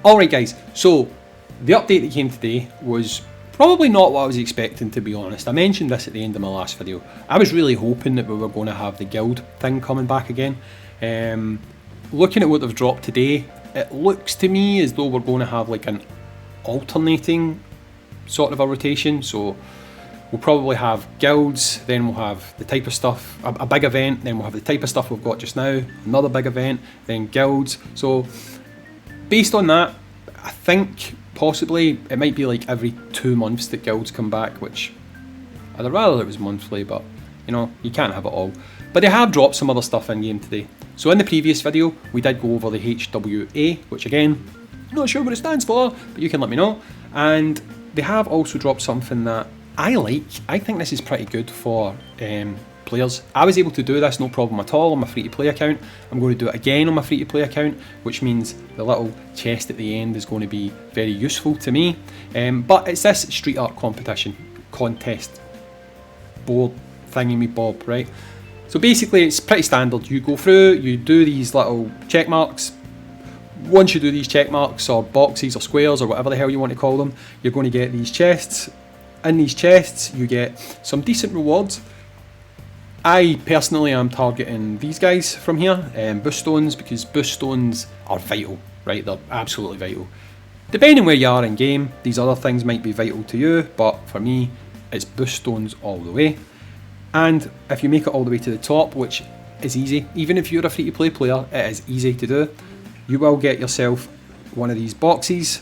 Alright guys, so the update that came today was probably not what I was expecting, to be honest. I mentioned this at the end of my last video. I was really hoping that we were going to have the guild thing coming back again. Looking at what they've dropped today, it looks to me as though we're going to have like an alternating sort of a rotation. So we'll probably have guilds, then we'll have the type of stuff, a big event, then we'll have the type of stuff we've got just now, another big event, then guilds. So based on that, I think possibly it might be like every 2 months that guilds come back, which I'd rather it was monthly, but you know, you can't have it all. But they have dropped some other stuff in game today. So in the previous video, we did go over the HWA, which again, not sure what it stands for, but you can let me know. And they have also dropped something that I like. I think this is pretty good for players. I was able to do this no problem at all on my free-to-play account. I'm going to do it again on my free-to-play account, which means the little chest at the end is going to be very useful to me. But it's this street art contest board thingy-me-bob, right? So basically it's pretty standard. You go through, you do these little check marks. Once you do these check marks or boxes or squares or whatever the hell you want to call them, you're going to get these chests. In these chests you get some decent rewards. I personally am targeting these guys from here, boost stones, because boost stones are vital, right? They're absolutely vital. Depending where you are in game, these other things might be vital to you, but for me, it's boost stones all the way. And if you make it all the way to the top, which is easy, even if you're a free-to-play player, it is easy to do, you will get yourself one of these boxes,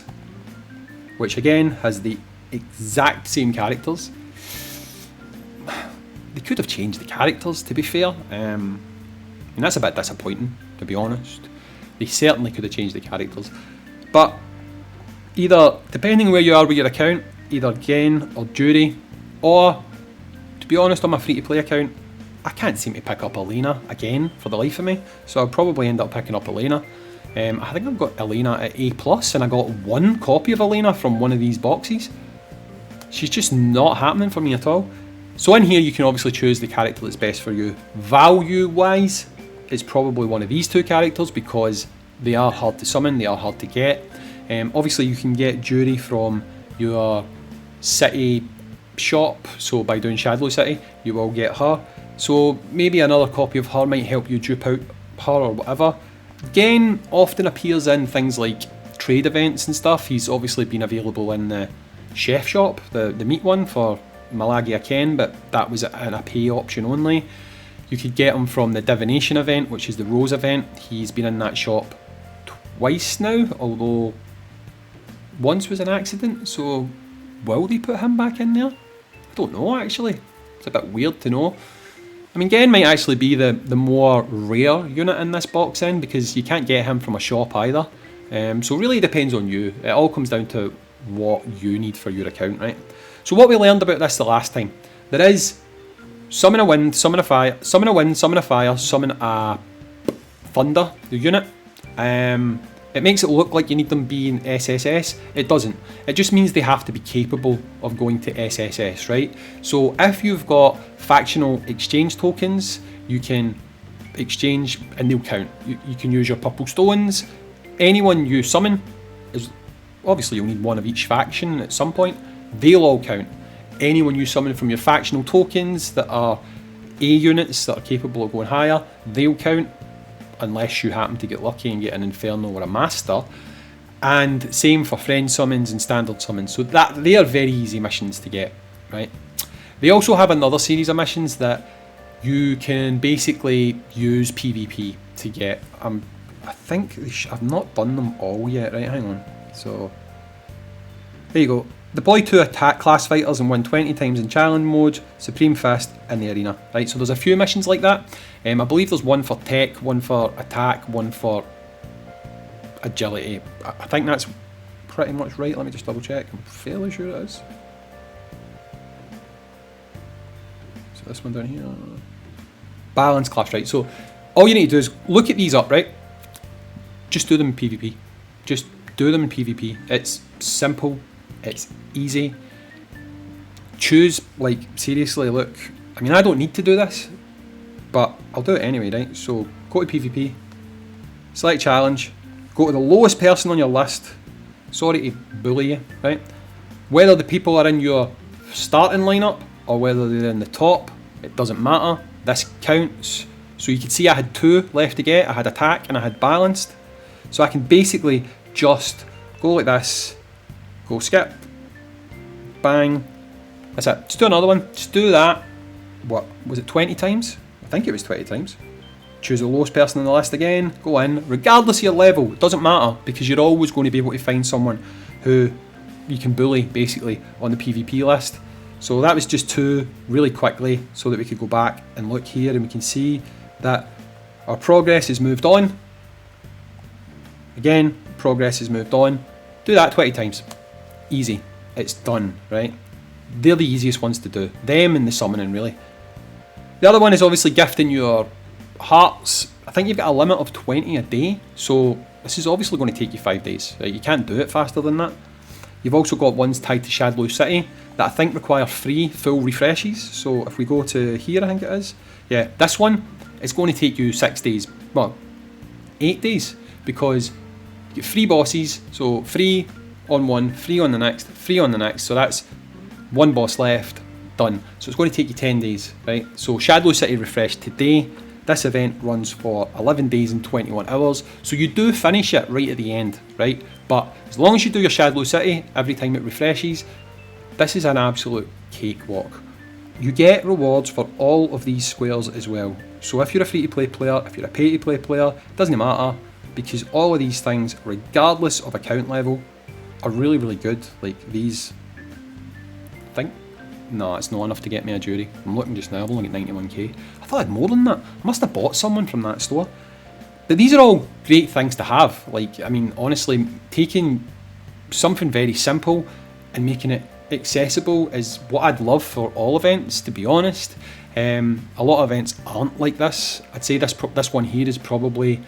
which again has the exact same characters. They could have changed the characters, to be fair, and that's a bit disappointing, to be honest. They certainly could have changed the characters, but either, depending where you are with your account, either Gen or Juri, or, to be honest, on my free-to-play account, I can't seem to pick up Elena again for the life of me, so I'll probably end up picking up Elena. I think I've got Elena at A+, and I got one copy of Elena from one of these boxes. She's just not happening for me at all. So in here you can obviously choose the character that's best for you. Value wise, it's probably one of these two characters because they are hard to summon, they are hard to get. Obviously you can get Juri from your city shop, so by doing Shadow City you will get her. So maybe another copy of her might help you dupe out her or whatever. Gen often appears in things like trade events and stuff. He's obviously been available in the chef shop, the meat one for Malagia Ken, but that was in a pay option only. You could get him from the Divination event, which is the Rose event. He's been in that shop twice now, although once was an accident, so will they put him back in there? I don't know actually. It's a bit weird to know. I mean, Gen might actually be the more rare unit in this box then, because you can't get him from a shop either. So really it depends on you. It all comes down to what you need for your account, right? So what we learned about this the last time, there is summon a wind, summon a fire, summon a wind, summon a fire, summon a thunder, the unit. It makes it look like you need them being SSS. It doesn't. It just means they have to be capable of going to SSS, right? So if you've got factional exchange tokens, you can exchange and they'll count. You can use your purple stones. Anyone you summon, is obviously you'll need one of each faction at some point, they'll all count. Anyone you summon from your factional tokens that are A units that are capable of going higher, they'll count, unless you happen to get lucky and get an Inferno or a Master. And same for friend summons and standard summons. So that they are very easy missions to get, right? They also have another series of missions that you can basically use PvP to get. I think I've not done them all yet, right? Hang on. So there you go. Deploy 2 attack class fighters and win 20 times in challenge mode, Supreme Fist in the arena. Right, so there's a few missions like that. I believe there's one for tech, one for attack, one for agility. I think that's pretty much right. Let me just double check. I'm fairly sure it is. So this one down here. Balance class, right. So all you need to do is look at these up, right? Just do them in PvP. Just do them in PvP. It's simple. It's easy. Choose, like, seriously, look, I mean, I don't need to do this, but I'll do it anyway, right? So go to PvP, select challenge, go to the lowest person on your list, sorry to bully you, right? Whether the people are in your starting lineup or whether they're in the top, it doesn't matter. This counts. So you can see I had 2 left to get. I had attack and I had balanced. So I can basically just go like this, go skip, bang, that's it. Just do another one, just do that, what, was it 20 times? I think it was 20 times. Choose the lowest person on the list again, go in, regardless of your level, it doesn't matter, because you're always going to be able to find someone who you can bully, basically, on the PvP list. So that was just 2, really quickly, so that we could go back and look here, and we can see that our progress has moved on. Again, progress has moved on. Do that 20 times. Easy. It's done, right? They're the easiest ones to do. Them and the summoning, really. The other one is obviously gifting your hearts. I think you've got a limit of 20 a day, so this is obviously going to take you 5 days. Right? You can't do it faster than that. You've also got ones tied to Shadlow City that I think require free full refreshes. So if we go to here, I think it is. Yeah, this one, it's going to take you 6 days. Well, 8 days, because you get 3 bosses, so free on one, free on the next, free on the next. So that's 1 boss left, done. So it's going to take you 10 days, right? So Shadlow City refreshed today. This event runs for 11 days and 21 hours. So you do finish it right at the end, right? But as long as you do your Shadlow City every time it refreshes, this is an absolute cakewalk. You get rewards for all of these squares as well. So if you're a free-to-play player, if you're a pay-to-play player, it doesn't matter, because all of these things, regardless of account level, are really, really good. Like these, I think, no, it's not enough to get me a juri. I'm looking just now, I've only got 91k. I thought I had more than that. I must have bought someone from that store. But these are all great things to have. Like, I mean, honestly, taking something very simple and making it accessible is what I'd love for all events, to be honest. A lot of events aren't like this. I'd say this one here is probably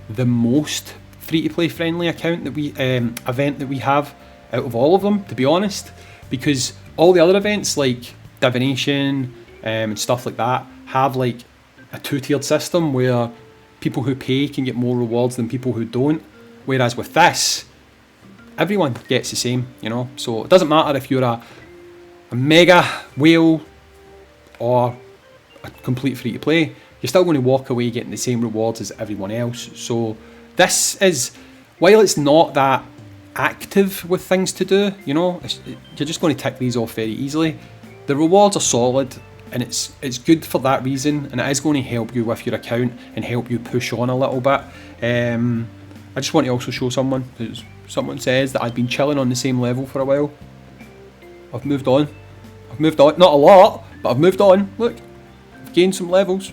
the most free-to-play friendly account that we event that we have out of all of them, to be honest, because all the other events like Divination and stuff like that have like a 2-tiered system where people who pay can get more rewards than people who don't, whereas with this, everyone gets the same, you know. So it doesn't matter if you're a mega whale or a complete free-to-play, you're still going to walk away getting the same rewards as everyone else. So this is, while it's not that active with things to do, you know, you're just going to tick these off very easily. The rewards are solid, and it's good for that reason, and it is going to help you with your account and help you push on a little bit. I just want to also show someone says that I've been chilling on the same level for a while. I've moved on, not a lot, but I've moved on. Look, I've gained some levels.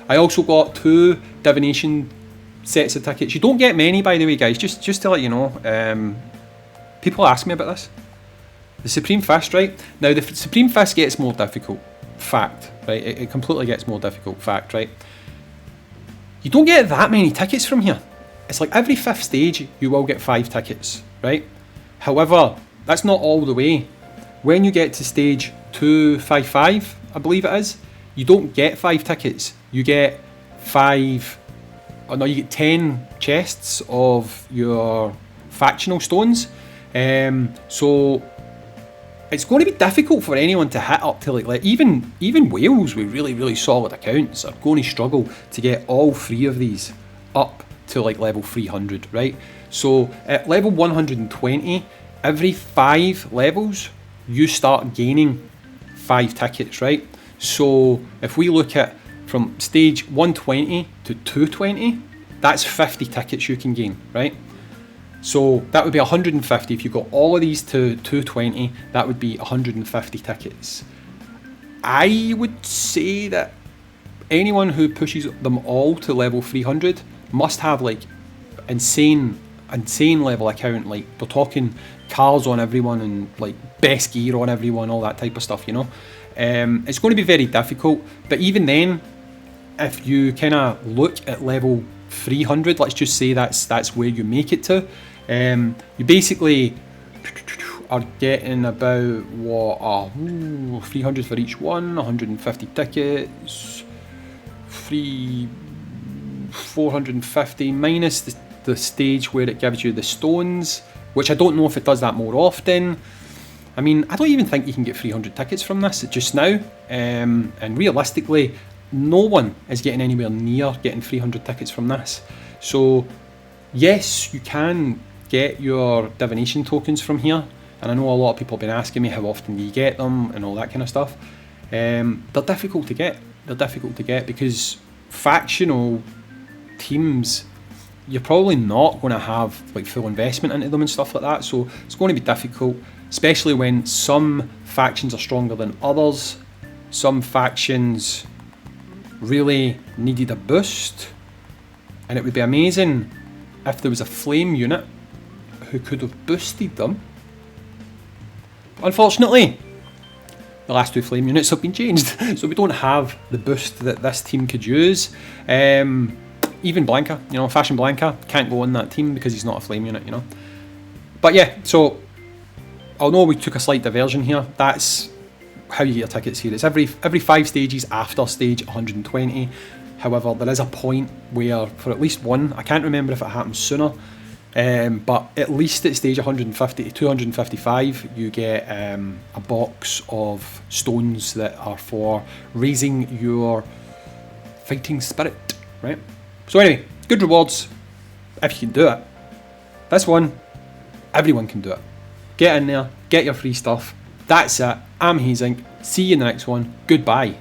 I also got 2 Divination sets of tickets. You don't get many, by the way, guys, just to let you know. People ask me about this. The Supreme Fist, right? Now, the Supreme Fist gets more difficult. Fact, right? It completely gets more difficult. Fact, right? You don't get that many tickets from here. It's like every 5th stage, you will get 5 tickets, right? However, that's not all the way. When you get to stage 255, I believe it is, you don't get 5 tickets. You get 10 chests of your factional stones. So it's going to be difficult for anyone to hit up to like even whales with really, really solid accounts are going to struggle to get all 3 of these up to like level 300, right? So at level 120, every 5 levels you start gaining 5 tickets, right? So if we look at from stage 120 to 220, that's 50 tickets you can gain, right? So that would be 150. If you got all of these to 220, that would be 150 tickets. I would say that anyone who pushes them all to level 300 must have like insane level account. Like they're talking cars on everyone and like best gear on everyone, all that type of stuff, you know. It's going to be very difficult, but even then, if you kind of look at level 300, let's just say that's where you make it to, you basically are getting about what 300 for each one, 150 tickets, 450 minus the stage where it gives you the stones, which I don't know if it does that more often. I mean, I don't even think you can get 300 tickets from this just now, and realistically, no one is getting anywhere near getting 300 tickets from this. So yes, you can get your Divination tokens from here, and I know a lot of people have been asking me how often do you get them and all that kind of stuff. They're difficult to get. They're difficult to get because factional teams, you're probably not going to have like full investment into them and stuff like that, so it's going to be difficult, especially when some factions are stronger than others. Some factions really needed a boost, and it would be amazing if there was a flame unit who could have boosted them. Unfortunately, the last two flame units have been changed, so we don't have the boost that this team could use. Even Blanca, you know, Fashion Blanca can't go on that team because he's not a flame unit, you know. But yeah, so although we took a slight diversion here, that's how you get your tickets here. It's every 5 stages after stage 120. However, there is a point where for at least one, I can't remember if it happens sooner, but at least at stage 150 to 255, you get a box of stones that are for raising your fighting spirit, right? So anyway, good rewards if you can do it. This one, everyone can do it. Get in there, get your free stuff. That's it. I'm Hayzink. See you in the next one. Goodbye.